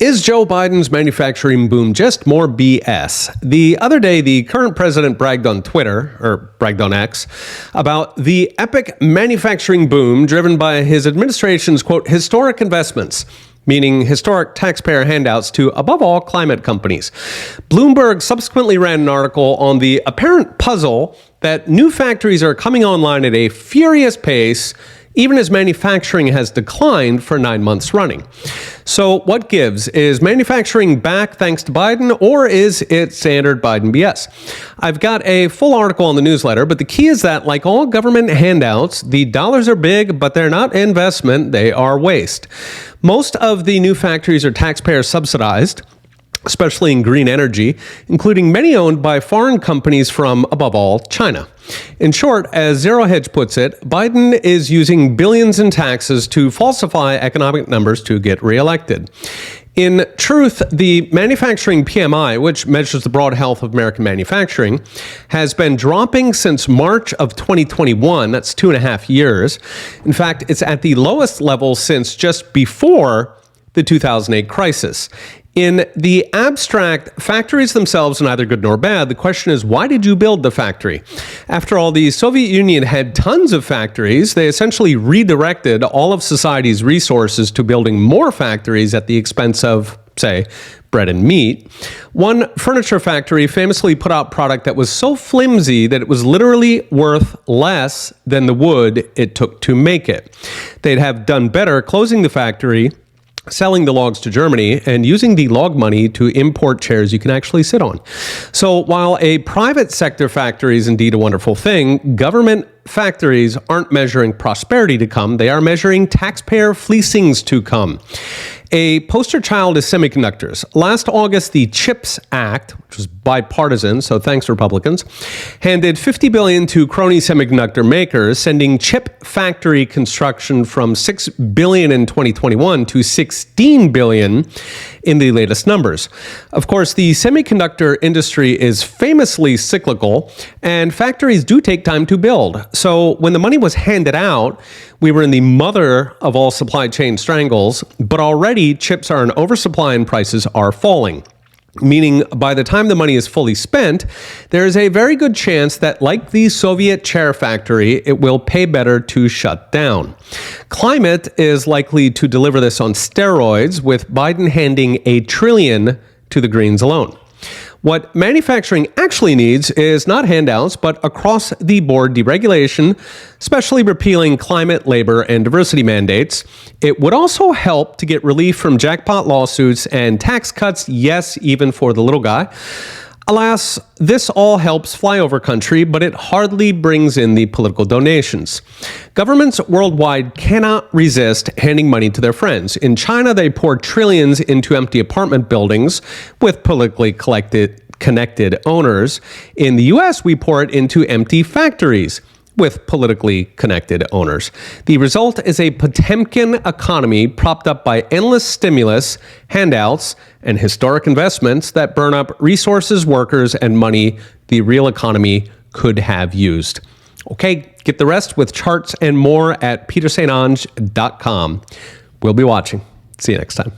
Is Joe Biden's manufacturing boom just more BS? The other day, the current president bragged on Twitter, or bragged on X, about the epic manufacturing boom driven by his administration's, quote, historic investments, meaning historic taxpayer handouts to, above all, climate companies. Bloomberg subsequently ran an article on the apparent puzzle that new factories are coming online at a furious pace, even as manufacturing has declined for 9 months running. So what gives? Is manufacturing back thanks to Biden, or is it standard Biden BS? I've got a full article on the newsletter, but the key is that, like all government handouts, the dollars are big, but they're not investment, they are waste. Most of the new factories are taxpayer subsidized, especially in green energy, including many owned by foreign companies from, above all, China. In short, as Zero Hedge puts it, Biden is using billions in taxes to falsify economic numbers to get reelected. In truth, the manufacturing PMI, which measures the broad health of American manufacturing, has been dropping since March of 2021. That's 2.5 years. In fact, it's at the lowest level since just before the 2008 crisis. In the abstract, factories themselves are neither good nor bad. The question is, why did you build the factory? After all, the Soviet Union had tons of factories. They essentially redirected all of society's resources to building more factories at the expense of, say, bread and meat. One furniture factory famously put out product that was so flimsy that it was literally worth less than the wood it took to make it. They'd have done better closing the factory, selling the logs to Germany, and using the log money to import chairs you can actually sit on. So while a private sector factory is indeed a wonderful thing, government factories aren't measuring prosperity to come. They are measuring taxpayer fleecings to come. A poster child is semiconductors. Last August, the CHIPS Act, which was bipartisan, so thanks Republicans, handed $50 billion to crony semiconductor makers, sending chip factory construction from $6 billion in 2021 to $16 billion in the latest numbers. Of course, the semiconductor industry is famously cyclical, and factories do take time to build. So when the money was handed out, we were in the mother of all supply chain strangles, but already chips are in oversupply and prices are falling. Meaning, by the time the money is fully spent, there is a very good chance that, like the Soviet chair factory, it will pay better to shut down. Climate is likely to deliver this on steroids, with Biden handing $1 trillion to the Greens alone. What manufacturing actually needs is not handouts, but across-the-board deregulation, especially repealing climate, labor, and diversity mandates. It would also help to get relief from jackpot lawsuits and tax cuts, yes, even for the little guy. Alas, this all helps flyover country, but it hardly brings in the political donations. Governments worldwide cannot resist handing money to their friends. In China, they pour trillions into empty apartment buildings with politically connected owners. In the U.S., we pour it into empty factories with politically connected owners. The result is a Potemkin economy propped up by endless stimulus, handouts, and historic investments that burn up resources, workers, and money the real economy could have used. Okay, get the rest with charts and more at petersaintange.com. We'll be watching. See you next time.